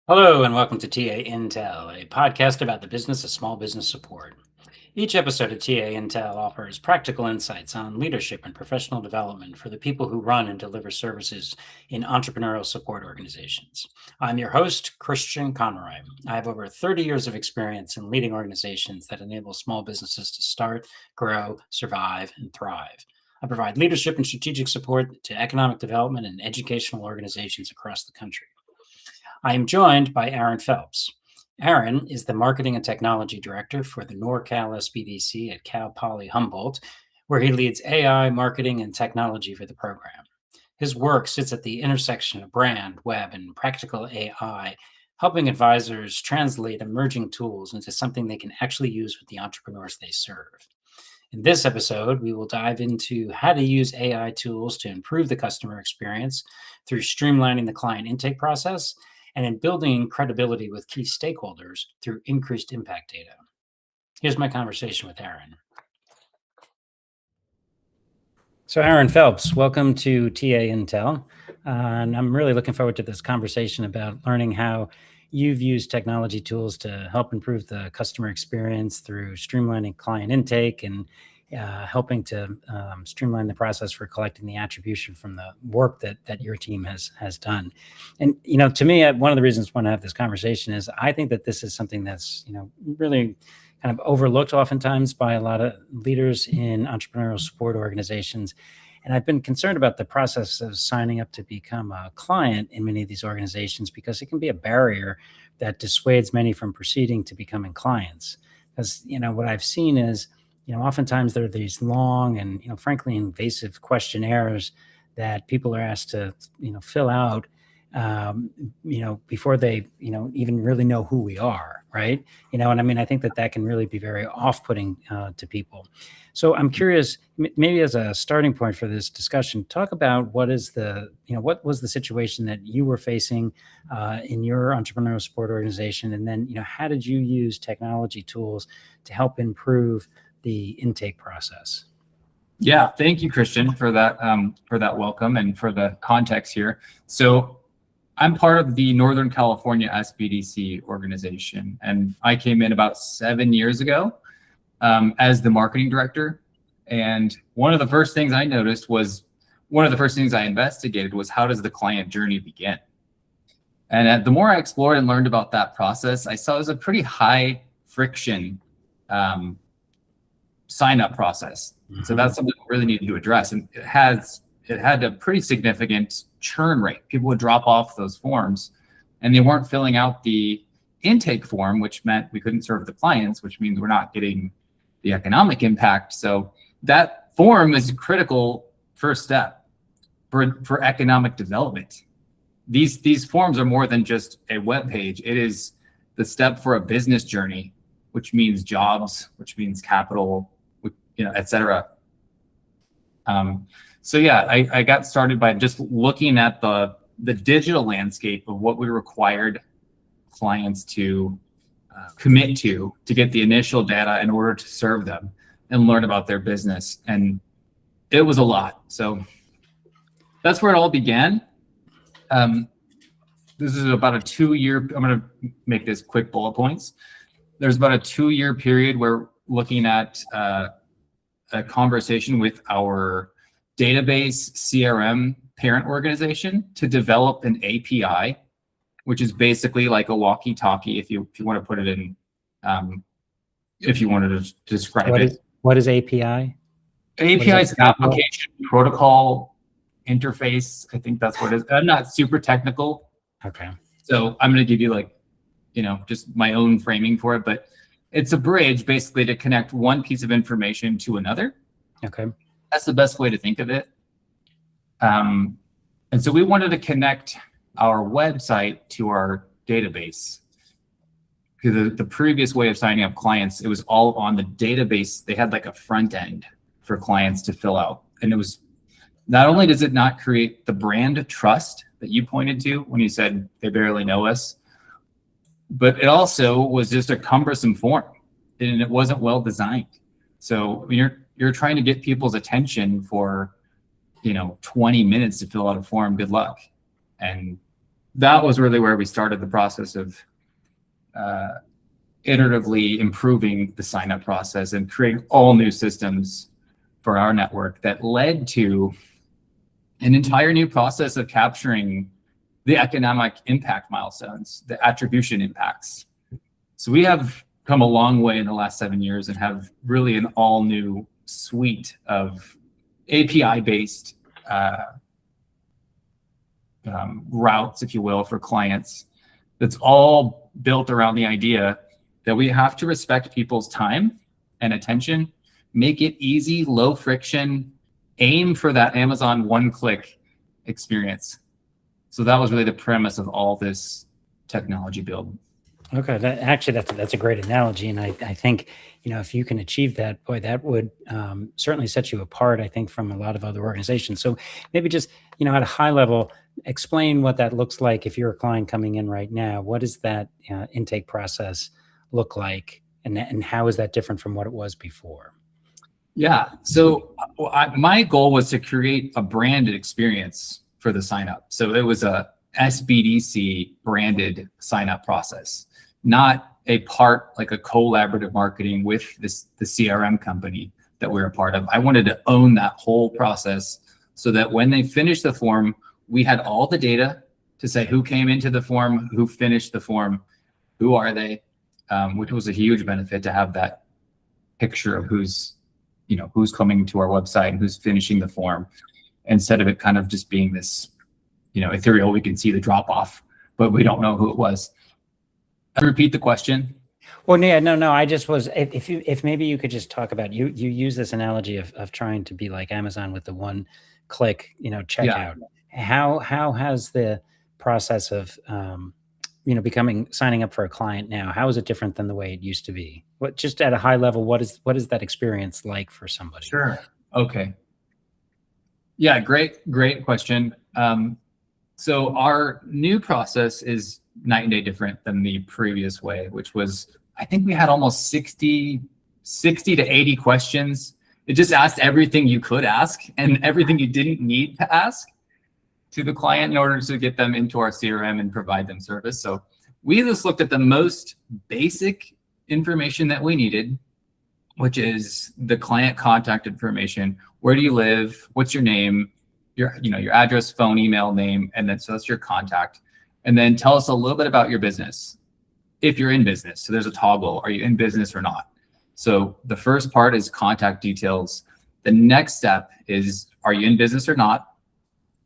Hello, and welcome to TA Intel, a podcast about the business of small business support. Each episode of TA Intel offers practical insights on leadership and professional development for the people who run and deliver services in entrepreneurial support organizations. I'm your host, Christian Conroy. I have over 30 years of experience in leading organizations that enable small businesses to start, grow, survive, and thrive. I provide leadership and strategic support to economic development and educational organizations across the country. I am joined by Aaron Phelps. Aaron is the Marketing and Technology Director for the NorCal SBDC at Cal Poly Humboldt, where he leads AI, marketing, and technology for the program. His work sits at the intersection of brand, web, and practical AI, helping advisors translate emerging tools into something they can actually use with the entrepreneurs they serve. In this episode, we will dive into how to use AI tools to improve the customer experience through streamlining the client intake process and in building credibility with key stakeholders through increased impact data. Here's my conversation with Aaron. So Aaron Phelps, welcome to TA Intel. And I'm really looking forward to this conversation about learning how you've used technology tools to help improve the customer experience through streamlining client intake and helping to streamline the process for collecting the attribution from the work that your team has done. And, to me, one of the reasons I want to have this conversation is I think that this is something that's, really kind of overlooked oftentimes by a lot of leaders in entrepreneurial support organizations. And I've been concerned about the process of signing up to become a client in many of these organizations because it can be a barrier that dissuades many from proceeding to becoming clients. Because, what I've seen is, oftentimes there are these long and, frankly, invasive questionnaires that people are asked to, fill out, before they, even really know who we are, right? And I mean, I think that can really be very off-putting to people. So I'm curious, maybe as a starting point for this discussion, talk about what was the situation that you were facing in your entrepreneurial support organization, and then, how did you use technology tools to help improve the intake process? Yeah, thank you, Christian, for that welcome and for the context here. So I'm part of the Northern California SBDC organization, and I came in about 7 years ago as the marketing director. And one of the first things I investigated was, how does the client journey begin? And the more I explored and learned about that process, I saw it was a pretty high friction sign-up process. Mm-hmm. So that's something we really needed to address. And it had a pretty significant churn rate. People would drop off those forms and they weren't filling out the intake form, which meant we couldn't serve the clients, which means we're not getting the economic impact. So that form is a critical first step for economic development. These forms are more than just a web page. It is the step for a business journey, which means jobs, which means capital, et cetera. So yeah, I got started by just looking at the digital landscape of what we required clients to commit to get the initial data in order to serve them and learn about their business. And it was a lot. So that's where it all began. This is about a 2-year, I'm going to make this quick bullet points. There's about a 2-year period where looking at a conversation with our database CRM parent organization to develop an API, which is basically like a walkie-talkie, if you want to put it in, if you wanted to describe it. What is API? API is application protocol interface. I think that's what it is. I'm not super technical. Okay. So I'm going to give you just my own framing for it, but it's a bridge basically to connect one piece of information to another. Okay. That's the best way to think of it. And so we wanted to connect our website to our database. Because the previous way of signing up clients, it was all on the database. They had like a front end for clients to fill out. And it was, not only does it not create the brand trust that you pointed to when you said they barely know us, but it also was just a cumbersome form and it wasn't well designed. So when you're trying to get people's attention for 20 minutes to fill out a form, good luck. And that was really where we started the process of iteratively improving the sign-up process and creating all new systems for our network that led to an entire new process of capturing the economic impact milestones, the attribution impacts. So we have come a long way in the last 7 years and have really an all new suite of API-based routes, if you will, for clients. That's all built around the idea that we have to respect people's time and attention, make it easy, low friction, aim for that Amazon one-click experience. So that was really the premise of all this technology build. Okay, that's a great analogy, and I think, you know, if you can achieve that, boy, that would certainly set you apart, I think, from a lot of other organizations. So maybe just, you know, at a high level, explain what that looks like if you're a client coming in right now. What does that intake process look like, and how is that different from what it was before? Yeah, so my goal was to create a branded experience for the sign up. So it was a SBDC branded sign up process, not a part like a collaborative marketing with the CRM company that we're a part of. I wanted to own that whole process so that when they finished the form, we had all the data to say who came into the form, who finished the form, who are they, which was a huge benefit to have that picture of who's coming to our website and who's finishing the form, instead of it kind of just being this, ethereal. We can see the drop off, but we don't know who it was. Repeat the question. Well, yeah, no. I just was, if maybe you could just talk about, you use this analogy of trying to be like Amazon with the one click, checkout. Yeah. How has the process of, signing up for a client now, how is it different than the way it used to be? What, just at a high level, what is that experience like for somebody? Sure. Okay. Yeah, great question. So our new process is night and day different than the previous way, which was, I think we had almost 60 to 80 questions. It just asked everything you could ask and everything you didn't need to ask to the client in order to get them into our CRM and provide them service. So we just looked at the most basic information that we needed, which is the client contact information. Where do you live? What's your name? Your address, phone, email, name, and then so that's your contact. And then tell us a little bit about your business. If you're in business, so there's a toggle, are you in business or not? So the first part is contact details. The next step is, are you in business or not?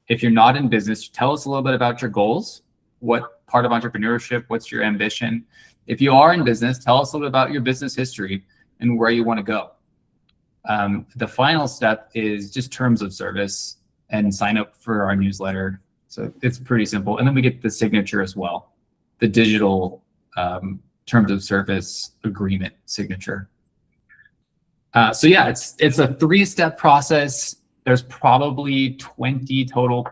If you're not in business, tell us a little bit about your goals. What part of entrepreneurship, what's your ambition? If you are in business, tell us a little bit about your business history and where you want to go. The final step is just terms of service and sign up for our newsletter. So it's pretty simple. And then we get the signature as well, the digital terms of service agreement signature. So yeah, it's a 3-step process. There's probably 20 total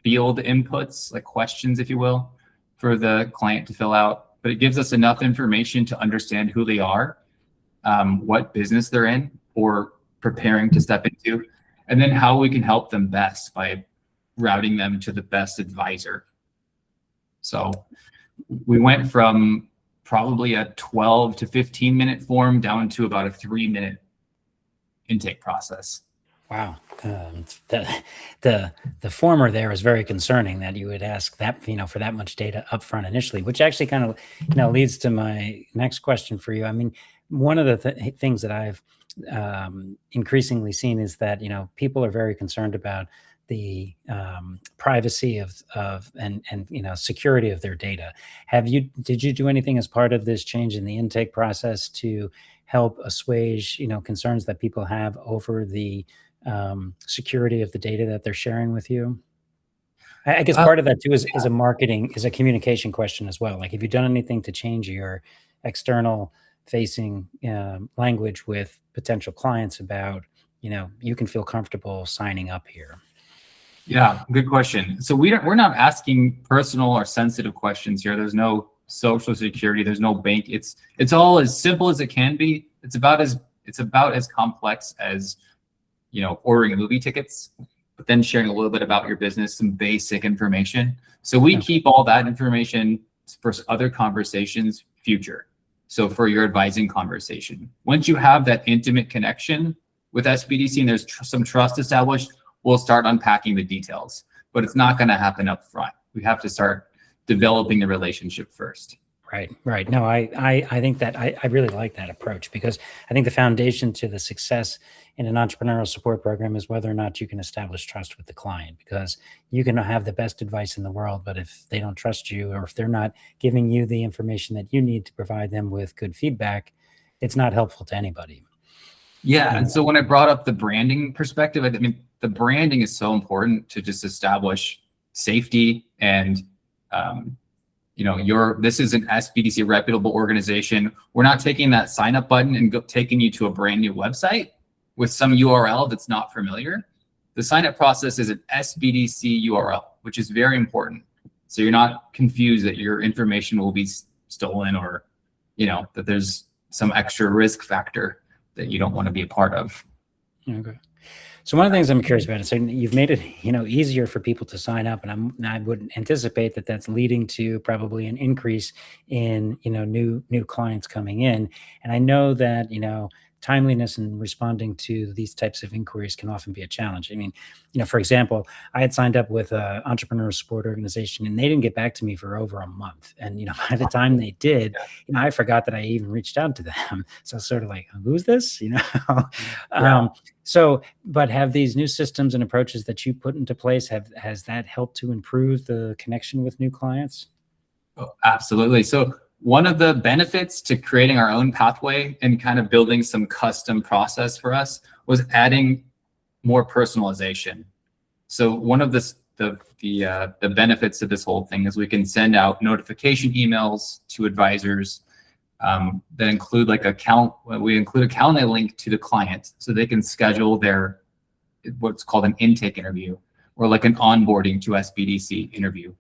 field inputs, like questions, if you will, for the client to fill out. But it gives us enough information to understand who they are, what business they're in or preparing to step into, and then how we can help them best by routing them to the best advisor. So we went from probably a 12 to 15 minute form down to about a 3-minute intake process. Wow. The former there is very concerning, that you would ask that, for that much data upfront initially, which actually kind of, leads to my next question for you. I mean, one of the things that I've increasingly seen is that, people are very concerned about the privacy of and security of their data. Did you do anything as part of this change in the intake process to help assuage, concerns that people have over the security of the data that they're sharing with you? I guess part of that too is a communication question as well. Like, have you done anything to change your external facing language with potential clients about, you can feel comfortable signing up here? Yeah, good question. So we're not asking personal or sensitive questions here. There's no social security. There's no bank. It's all as simple as it can be. It's about as complex as, ordering movie tickets. but then sharing a little bit about your business, some basic information. So we keep all that information for other conversations future. So for your advising conversation, once you have that intimate connection with SBDC and there's some trust established, we'll start unpacking the details, but it's not going to happen up front. We have to start developing the relationship first. Right. No, I think that I really like that approach, because I think the foundation to the success in an entrepreneurial support program is whether or not you can establish trust with the client, because you can have the best advice in the world, but if they don't trust you, or if they're not giving you the information that you need to provide them with good feedback, it's not helpful to anybody. Yeah. And so when I brought up the branding perspective, I mean, the branding is so important to just establish safety and, this is an SBDC reputable organization. We're not taking that sign up button and taking you to a brand new website with some URL that's not familiar. The sign up process is an SBDC URL, which is very important. So you're not confused that your information will be stolen, or, that there's some extra risk factor that you don't want to be a part of. Okay. So one of the things I'm curious about is, so you've made it, easier for people to sign up, and I would anticipate that that's leading to probably an increase in, new clients coming in. And I know that, timeliness and responding to these types of inquiries can often be a challenge. I mean, for example, I had signed up with an entrepreneurial support organization, and they didn't get back to me for over a month. And, by the time they did, I forgot that I even reached out to them. So I was sort of like, who's this? But have these new systems and approaches that you put into place, has that helped to improve the connection with new clients? Oh, absolutely. So one of the benefits to creating our own pathway and kind of building some custom process for us was adding more personalization. So one of the benefits of this whole thing is we can send out notification emails to advisors that include we include a calendar link to the client, so they can schedule their what's called an intake interview, or like an onboarding to SBDC interview.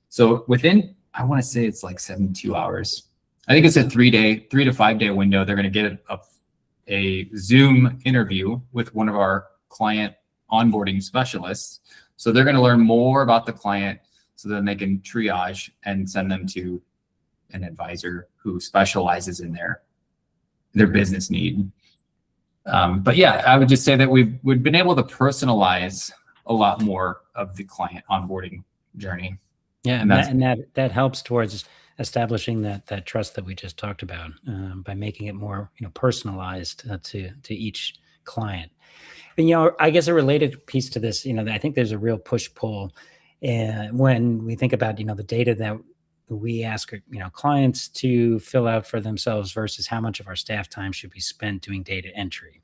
So within, I want to say it's like 72 hours. I think it's a 3 to 5 day window. They're going to get a Zoom interview with one of our client onboarding specialists. So they're going to learn more about the client, so then they can triage and send them to an advisor who specializes in their business need. But yeah, I would just say that we've been able to personalize a lot more of the client onboarding journey. Yeah, and that helps towards establishing that trust that we just talked about, by making it more personalized to each client. And I guess a related piece to this, I think there's a real push-pull when we think about the data that we ask clients to fill out for themselves versus how much of our staff time should be spent doing data entry.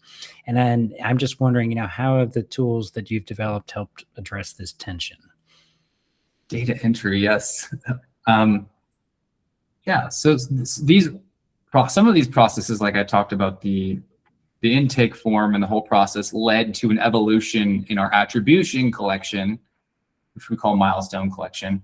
And then I'm just wondering, how have the tools that you've developed helped address this tension? Data entry, yes. So some of these processes, like I talked about, the intake form and the whole process led to an evolution in our attribution collection, which we call milestone collection.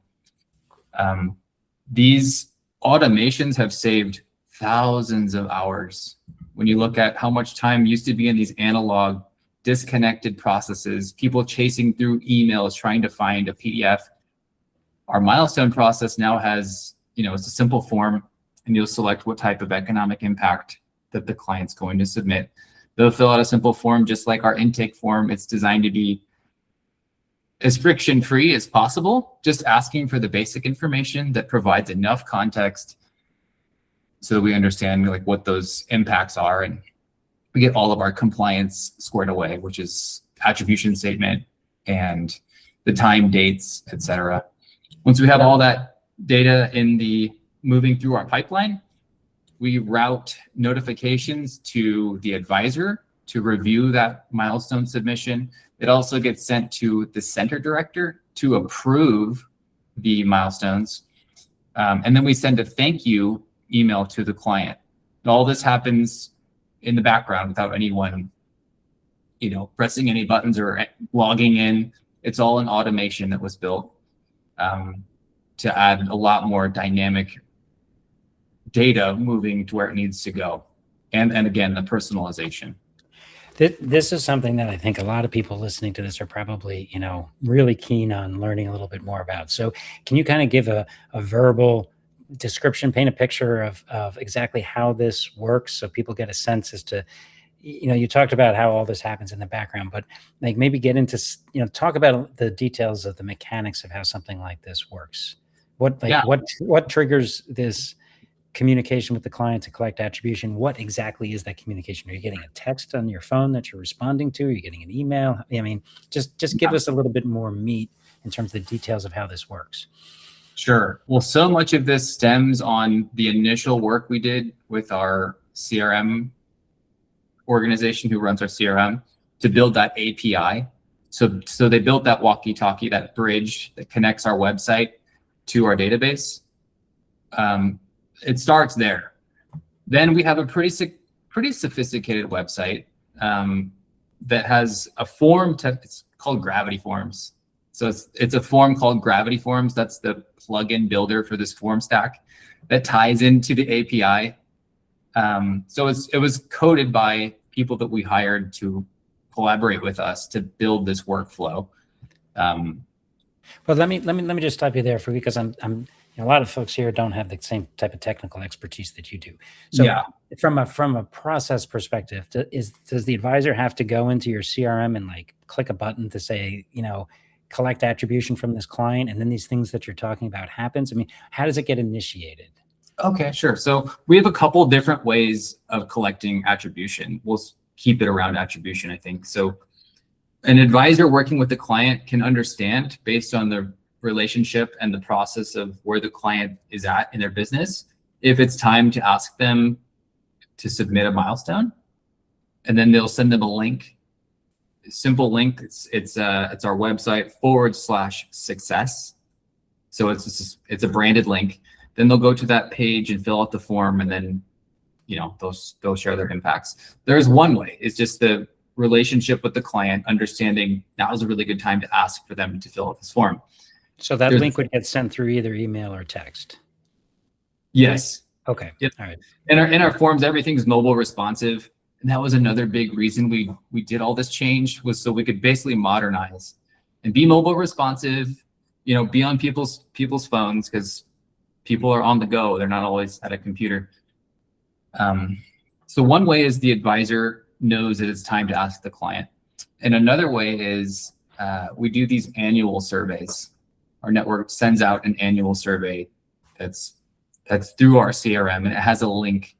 These automations have saved thousands of hours. When you look at how much time used to be in these analog, disconnected processes, people chasing through emails, trying to find a PDF, our milestone process now has, it's a simple form, and you'll select what type of economic impact that the client's going to submit. They'll fill out a simple form, just like our intake form. It's designed to be as friction-free as possible, just asking for the basic information that provides enough context so that we understand what those impacts are, and we get all of our compliance squared away, which is attribution statement and the time, dates, etc. Once we have all that data moving through our pipeline, we route notifications to the advisor to review that milestone submission. It also gets sent to the center director to approve the milestones. And then we send a thank you email to the client. All this happens in the background without anyone, pressing any buttons or logging in. It's all an automation that was built to add a lot more dynamic data moving to where it needs to go. And again, the personalization. This is something that I think a lot of people listening to this are probably, really keen on learning a little bit more about. So can you kind of give a verbal description, paint a picture of exactly how this works so people get a sense as to, you talked about how all this happens in the background, but like maybe get into, talk about the details of the mechanics of how something like this works. What triggers this communication with the client to collect attribution? What exactly is that communication? Are you getting a text on your phone that you're responding to? Are you getting an email? I mean, just give us a little bit more meat in terms of the details of how this works. Sure. Well, so much of this stems on the initial work we did with our CRM organization who runs our CRM to build that API. So they built that walkie-talkie, that bridge that connects our website to our database. It starts there. Then we have a pretty sophisticated website that has a form. It's called Gravity Forms. So it's a form called Gravity Forms. That's the plugin builder for this form stack that ties into the API. So it was coded by people that we hired to collaborate with us to build this workflow. Well, let me just stop you there because I'm a lot of folks here don't have the same type of technical expertise that you do. So yeah. From a process perspective, does the advisor have to go into your CRM and like click a button to say, collect attribution from this client, and then these things that you're talking about happens? I mean, how does it get initiated? Okay, sure. So we have a couple different ways of collecting attribution. We'll keep it around attribution, I think. So an advisor working with the client can understand, based on the relationship and the process of where the client is at in their business, if it's time to ask them to submit a milestone, and then they'll send them a link, a simple link. It's our website /success. So it's a branded link. Then they'll go to that page and fill out the form, and then they'll share their impacts. There's one way. It's just the relationship with the client, understanding now is a really good time to ask for them to fill out this form. So that link would get sent through either email or text. Yes. Okay. Yep. All right. In our forms, everything's mobile responsive, and that was another big reason we did all this change, was so we could basically modernize and be mobile responsive. Be on people's phones, because people are on the go. They're not always at a computer. So one way is the advisor knows that it's time to ask the client, and another way is we do these annual surveys. Our network sends out an annual survey that's through our CRM, and it has a link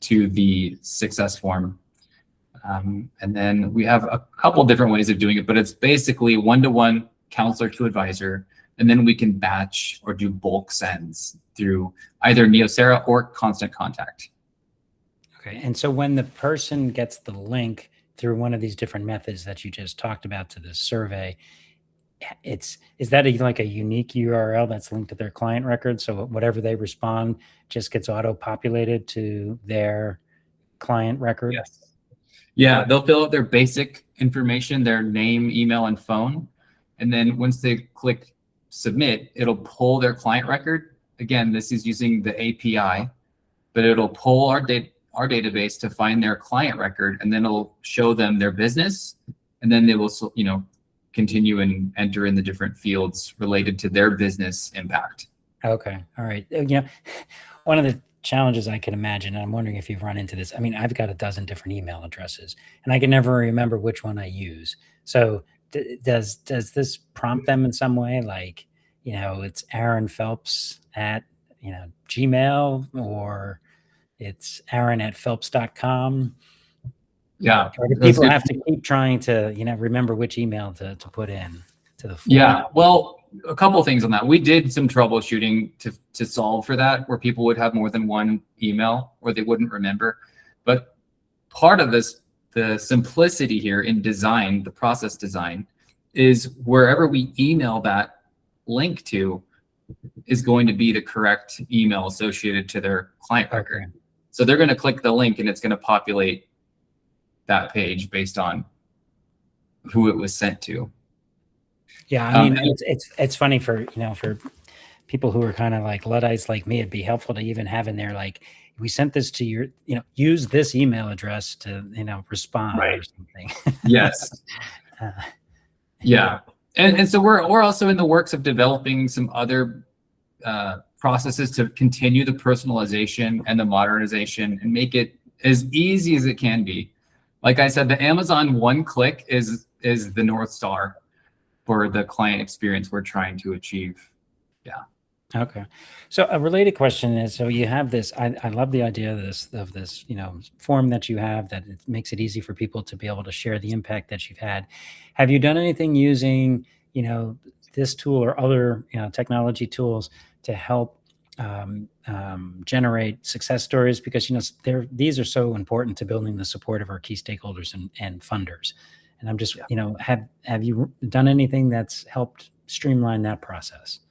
to the success form. And then we have a couple different ways of doing it, but it's basically one-to-one counselor to advisor, and then we can batch or do bulk sends through either Neosera or Constant Contact. Okay, and so when the person gets the link through one of these different methods that you just talked about to the survey, is that like a unique URL that's linked to their client record? So whatever they respond just gets auto-populated to their client record? Yes. Yeah, they'll fill out their basic information, their name, email, and phone. And then once they click submit, it'll pull their client record. Again, this is using the API, but it'll pull our database to find their client record, and then it'll show them their business. And then they will, continue and enter in the different fields related to their business impact. Okay. All right. One of the challenges I can imagine, and I'm wondering if you've run into this. I mean, I've got a dozen different email addresses, and I can never remember which one I use. So does this prompt them in some way? Like, it's Aaron Phelps at, Gmail, or it's Aaron at Phelps.com. Yeah. Or do people have to keep trying to, remember which email to put in to the form? Yeah. Well, a couple of things on that. We did some troubleshooting to solve for that, where people would have more than one email or they wouldn't remember. But part of this, the simplicity here in design, the process design, is wherever we email that link to is going to be the correct email associated to their client record. Okay. So they're going to click the link, and it's going to populate that page based on who it was sent to. Yeah, I mean, it's funny for people who are kind of like Luddites like me, it'd be helpful to even have in there, like, we sent this to your, use this email address to, respond Right. or something. Yes. Yeah. And so we're also in the works of developing some other processes to continue the personalization and the modernization and make it as easy as it can be. Like I said, the Amazon one click is the North Star for the client experience we're trying to achieve. Yeah. Okay. So a related question is, so you have this, I love the idea of this, form that you have, that it makes it easy for people to be able to share the impact that you've had. Have you done anything using, this tool or other, technology tools to help generate success stories? Because, these are so important to building the support of our key stakeholders and funders. And I'm just, have you done anything that's helped streamline that process?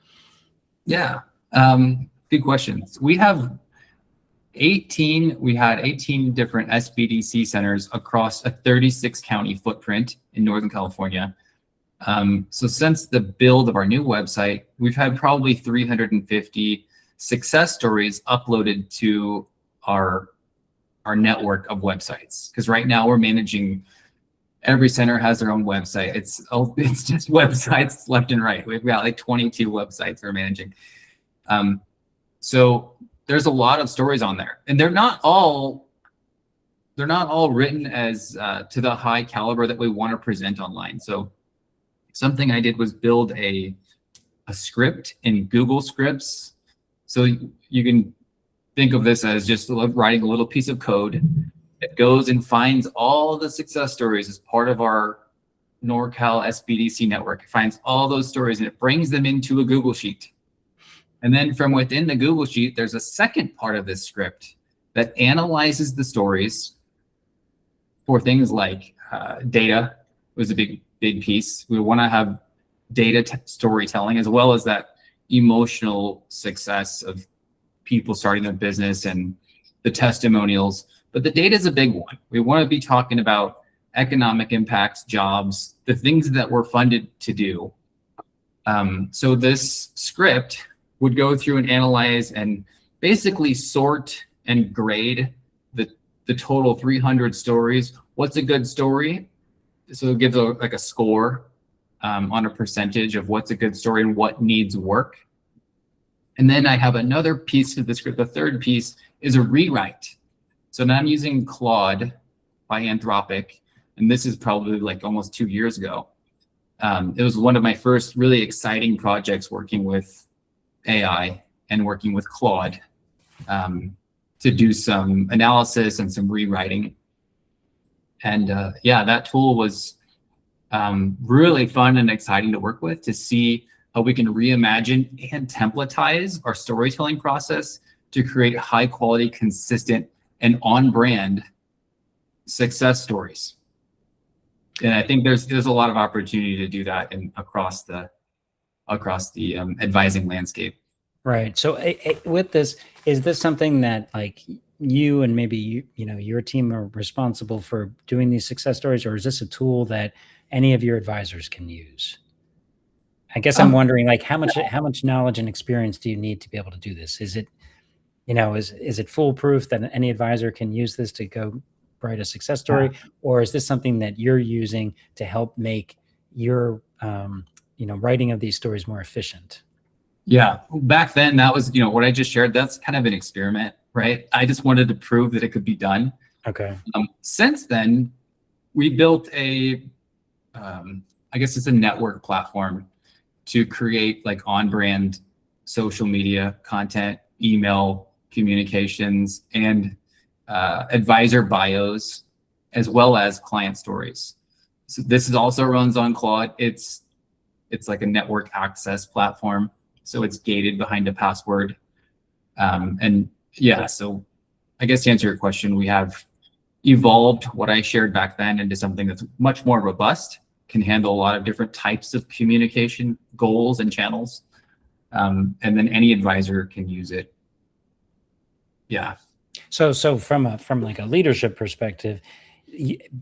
Yeah. Good questions. We had 18 different SBDC centers across a 36 county footprint in Northern California. So since the build of our new website, we've had probably 350 success stories uploaded to our network of websites. Because right now we're managing, every center has their own website. It's just websites left and right. We've got like 22 websites we're managing. So there's a lot of stories on there, and they're not all written as to the high caliber that we want to present online. So something I did was build a script in Google Scripts. So you can think of this as just writing a little piece of code that goes and finds all the success stories as part of our NorCal SBDC network. It finds all those stories and it brings them into a Google Sheet. And then from within the Google Sheet, there's a second part of this script that analyzes the stories for things like data was a big piece. We want to have data storytelling, as well as that emotional success of people starting their business and the testimonials. But the data is a big one. We want to be talking about economic impacts, jobs, the things that we're funded to do. So this script would go through and analyze and basically sort and grade the total 300 stories. What's a good story? So it gives like a score on a percentage of what's a good story and what needs work. And then I have another piece of the script. The third piece is a rewrite. So now I'm using Claude by Anthropic, and this is probably like almost 2 years ago. It was one of my first really exciting projects working with AI and working with Claude to do some analysis and some rewriting. And that tool was really fun and exciting to work with, to see how we can reimagine and templatize our storytelling process to create high quality, consistent, and on-brand success stories. And I think there's a lot of opportunity to do that across the advising landscape. Right. So with this, is this something that like you and maybe your team are responsible for doing these success stories, or is this a tool that any of your advisors can use? I guess I'm wondering, like, how much knowledge and experience do you need to be able to do this? Is it, is it foolproof that any advisor can use this to go write a success story, or is this something that you're using to help make your writing of these stories more efficient? Yeah, back then that was what I just shared. That's kind of an experiment, right? I just wanted to prove that it could be done. Okay. Since then, we built I guess it's a network platform to create like on-brand social media content, email communications, and advisor bios, as well as client stories. So this is also runs on Claude. It's like a network access platform, so it's gated behind a password. So I guess to answer your question, we have evolved what I shared back then into something that's much more robust, can handle a lot of different types of communication goals and channels. And then any advisor can use it. Yeah. So from like a leadership perspective,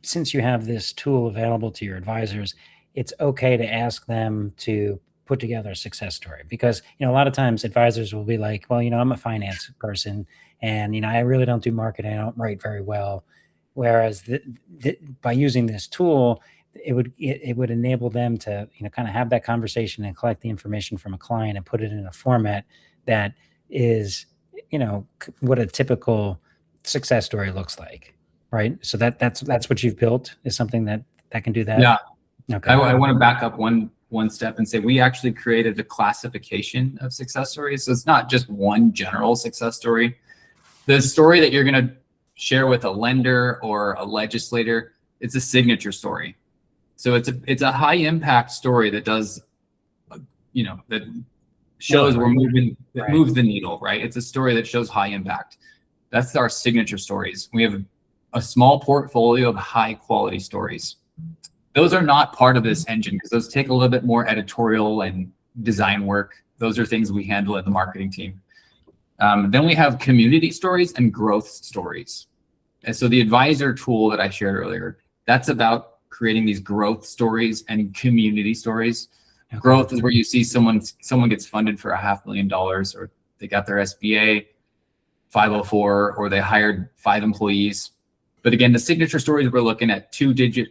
since you have this tool available to your advisors, it's okay to ask them to put together a success story? Because, a lot of times advisors will be like, well, I'm a finance person and, I really don't do marketing. I don't write very well. Whereas by using this tool, it would enable them to, kind of have that conversation and collect the information from a client and put it in a format that is, what a typical success story looks like. Right. So that's what you've built, is something that can do that. Yeah. Okay. I want to back up one step and say we actually created a classification of success stories. So it's not just one general success story. The story that you're going to share with a lender or a legislator, it's a signature story. So it's a high impact story that does, that shows we're moving, that moves the needle, right? It's a story that shows high impact. That's our signature stories. We have a small portfolio of high quality stories. Those are not part of this engine because those take a little bit more editorial and design work. Those are things we handle at the marketing team. Then we have community stories and growth stories. And so the advisor tool that I shared earlier, that's about creating these growth stories and community stories. Okay. Growth is where you see someone gets funded for $500,000, or they got their SBA 504, or they hired 5 employees. But again, the signature stories, we're looking at 2-digit,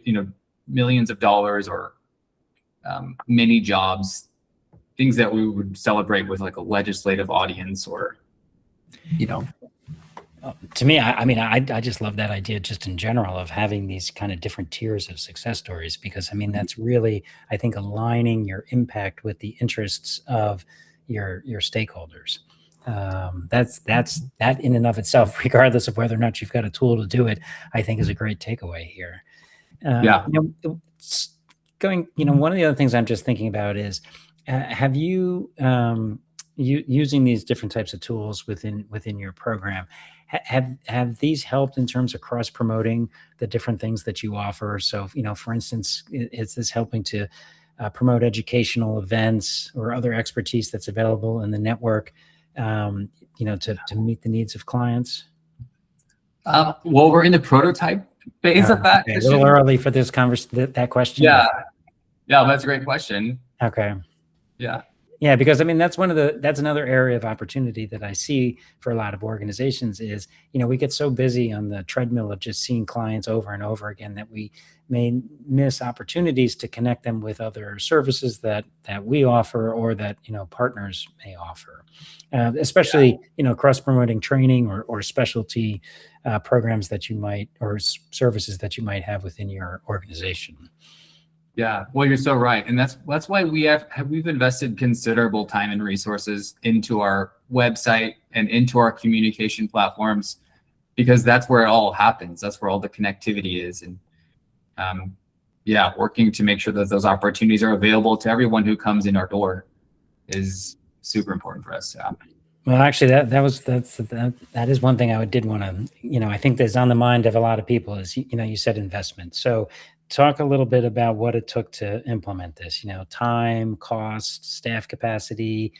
millions of dollars, or many jobs, things that we would celebrate with like a legislative audience, or, To me, I just love that idea just in general of having these kind of different tiers of success stories, because that's really, I think, aligning your impact with the interests of your stakeholders. That in and of itself, regardless of whether or not you've got a tool to do it, I think is a great takeaway here. One of the other things I'm just thinking about is, have you, using these different types of tools within your program, have these helped in terms of cross promoting the different things that you offer? So, for instance, is this helping to promote educational events or other expertise that's available in the network, to meet the needs of clients? Well, we're in the prototype phase of that. Okay. A little early for this that question. Yeah, that's a great question. Okay. Yeah, because that's another area of opportunity that I see for a lot of organizations is, we get so busy on the treadmill of just seeing clients over and over again that we may miss opportunities to connect them with other services that we offer, or that, partners may offer, especially, cross promoting training or specialty programs that you might, or services that you might have within your organization. Yeah, well, you're so right, and that's why we've invested considerable time and resources into our website and into our communication platforms, because that's where it all happens. That's where all the connectivity is, and working to make sure that those opportunities are available to everyone who comes in our door is super important for us. Yeah. Well, actually, that is one thing I did want to, I think that's on the mind of a lot of people is, you said investment. So talk a little bit about what it took to implement this, time, cost, staff capacity,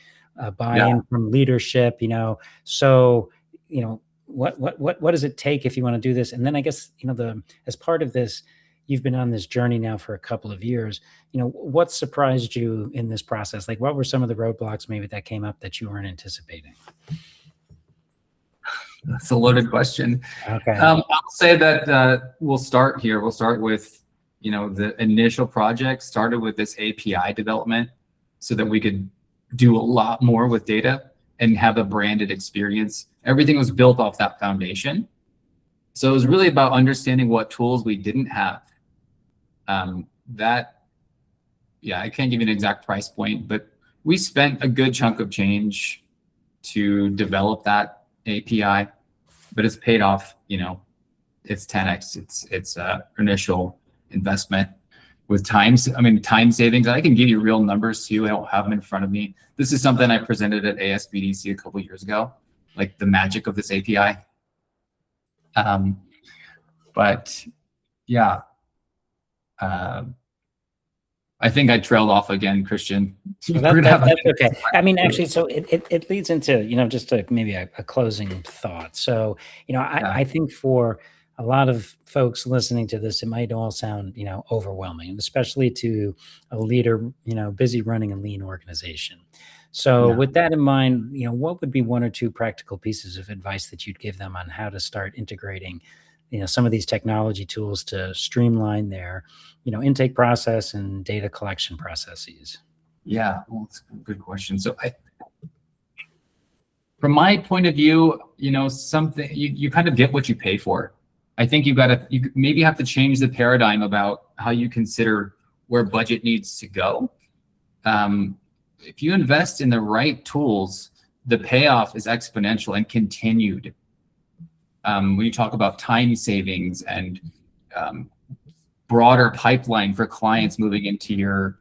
buy-in from leadership, so, what does it take if you want to do this? And then I guess, as part of this, you've been on this journey now for a couple of years, what surprised you in this process? Like, what were some of the roadblocks maybe that came up that you weren't anticipating? That's a loaded question. Okay. I'll say that we'll start here. We'll start with, the initial project started with this API development so that we could do a lot more with data and have a branded experience. Everything was built off that foundation. So it was really about understanding what tools we didn't have. I can't give you an exact price point, but we spent a good chunk of change to develop that API, but it's paid off, it's 10x, it's initial investment with time savings. I can give you real numbers too. I don't have them in front of me. This is something I presented at ASBDC a couple of years ago, like the magic of this API. I think I trailed off again, Christian. Well, that's okay. Actually, so it leads into, just maybe a closing thought. So, I think for a lot of folks listening to this, it might all sound, overwhelming, especially to a leader, busy running a lean organization. So Yeah. with that in mind, what would be one or two practical pieces of advice that you'd give them on how to start integrating, some of these technology tools to streamline their, intake process and data collection processes? Yeah, well, it's a good question. So from my point of view, something you kind of get what you pay for. I think you maybe have to change the paradigm about how you consider where budget needs to go. If you invest in the right tools, the payoff is exponential and continued. When you talk about time savings and broader pipeline for clients moving into your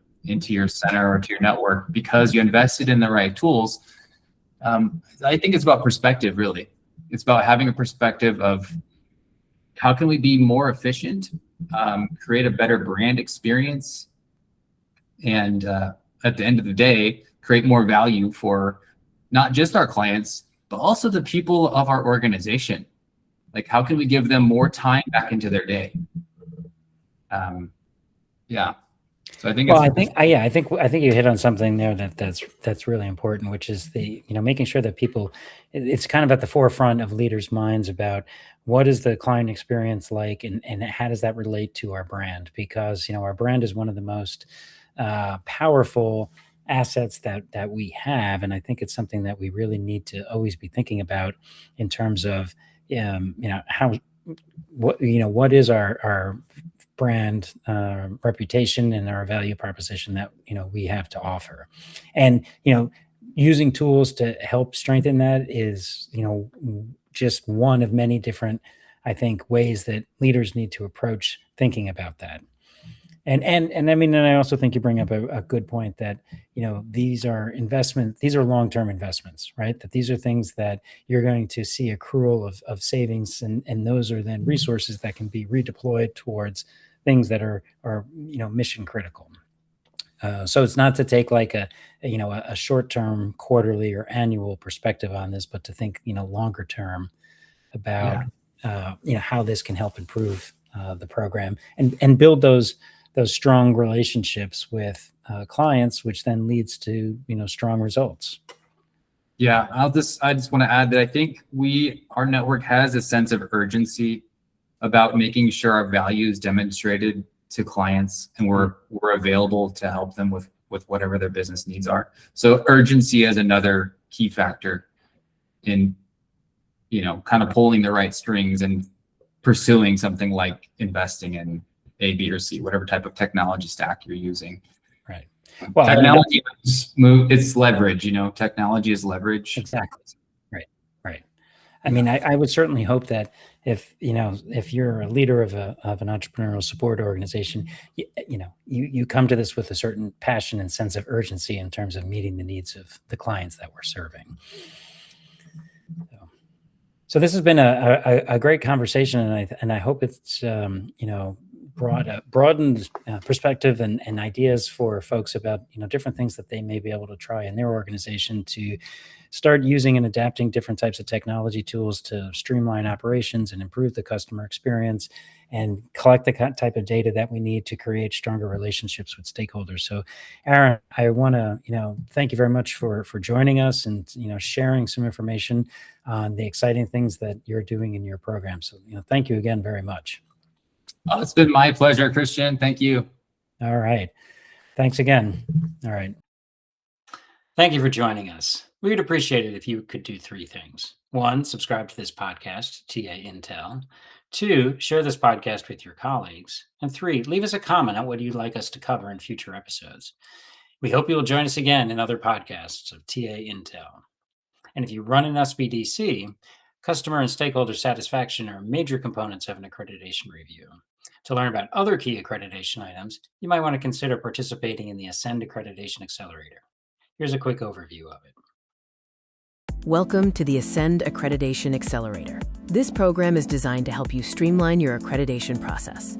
center or to your network because you invested in the right tools, I think it's about perspective, really. It's about having a perspective of how can we be more efficient, create a better brand experience, and at the end of the day, create more value for not just our clients, but also the people of our organization. Like, how can we give them more time back into their day? Yeah. So I think. Well, I think you hit on something there that's really important, which is the making sure that people, it's kind of at the forefront of leaders' minds about what is the client experience like, and how does that relate to our brand? Because our brand is one of the most powerful assets that we have, and I think it's something that we really need to always be thinking about in terms of what is our brand reputation and our value proposition that we have to offer, and using tools to help strengthen that is just one of many different, I think, ways that leaders need to approach thinking about that. And I mean, and I also think you bring up a good point that these are investments, these are long-term investments, right? That these are things that you're going to see accrual of savings, and those are then resources that can be redeployed towards things that are mission critical. So it's not to take like a short-term, quarterly or annual perspective on this, but to think longer term about how this can help improve the program and build those strong relationships with clients, which then leads to strong results. Yeah, I just want to add that I think our network has a sense of urgency about making sure our value is demonstrated to clients, and we're available to help them with whatever their business needs are. So urgency is another key factor in kind of pulling the right strings and pursuing something like investing in A, B, or C, whatever type of technology stack you're using. Right. Well, technology it's leverage. Technology is leverage. Exactly. Right. I mean, I would certainly hope that if you're a leader of an entrepreneurial support organization, you come to this with a certain passion and sense of urgency in terms of meeting the needs of the clients that we're serving. So this has been a great conversation, and I hope it's broadened perspective and ideas for folks about different things that they may be able to try in their organization to start using and adapting different types of technology tools to streamline operations and improve the customer experience and collect the type of data that we need to create stronger relationships with stakeholders. So, Aaron, I want to thank you very much for joining us and sharing some information on the exciting things that you're doing in your program. So thank you again very much. Oh, it's been my pleasure, Christian. Thank you. All right. Thanks again. All right. Thank you for joining us. We would appreciate it if you could do three things. 1, subscribe to this podcast, TA Intel. 2, share this podcast with your colleagues. And 3, leave us a comment on what you'd like us to cover in future episodes. We hope you will join us again in other podcasts of TA Intel. And if you run an SBDC, customer and stakeholder satisfaction are major components of an accreditation review. To learn about other key accreditation items, you might want to consider participating in the Ascend Accreditation Accelerator. Here's a quick overview of it. Welcome to the Ascend Accreditation Accelerator. This program is designed to help you streamline your accreditation process.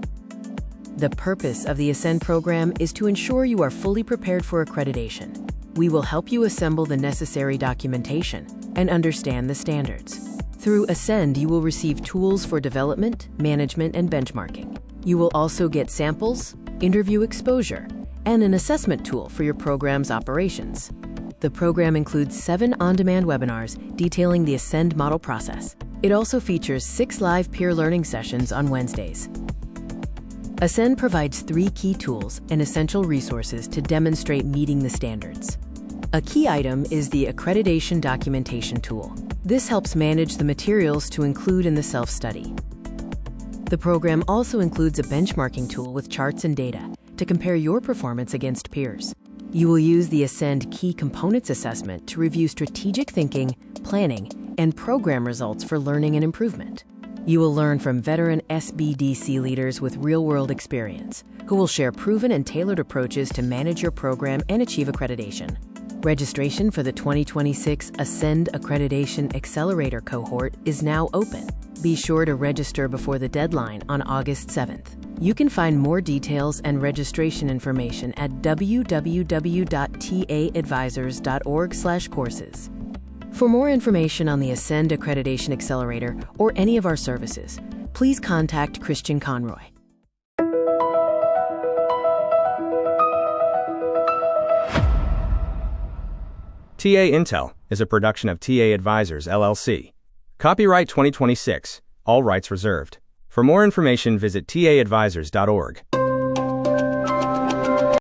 The purpose of the Ascend program is to ensure you are fully prepared for accreditation. We will help you assemble the necessary documentation and understand the standards. Through Ascend, you will receive tools for development, management, and benchmarking. You will also get samples, interview exposure, and an assessment tool for your program's operations. The program includes 7 on-demand webinars detailing the Ascend model process. It also features 6 live peer learning sessions on Wednesdays. Ascend provides 3 key tools and essential resources to demonstrate meeting the standards. A key item is the Accreditation Documentation tool. This helps manage the materials to include in the self-study. The program also includes a benchmarking tool with charts and data to compare your performance against peers. You will use the Ascend Key Components Assessment to review strategic thinking, planning, and program results for learning and improvement. You will learn from veteran SBDC leaders with real-world experience, who will share proven and tailored approaches to manage your program and achieve accreditation. Registration for the 2026 Ascend Accreditation Accelerator cohort is now open. Be sure to register before the deadline on August 7th. You can find more details and registration information at www.taadvisors.org/courses. For more information on the Ascend Accreditation Accelerator or any of our services, please contact Christian Conroy. TA Intel is a production of TA Advisors, LLC. Copyright 2026, all rights reserved. For more information, visit taadvisors.org.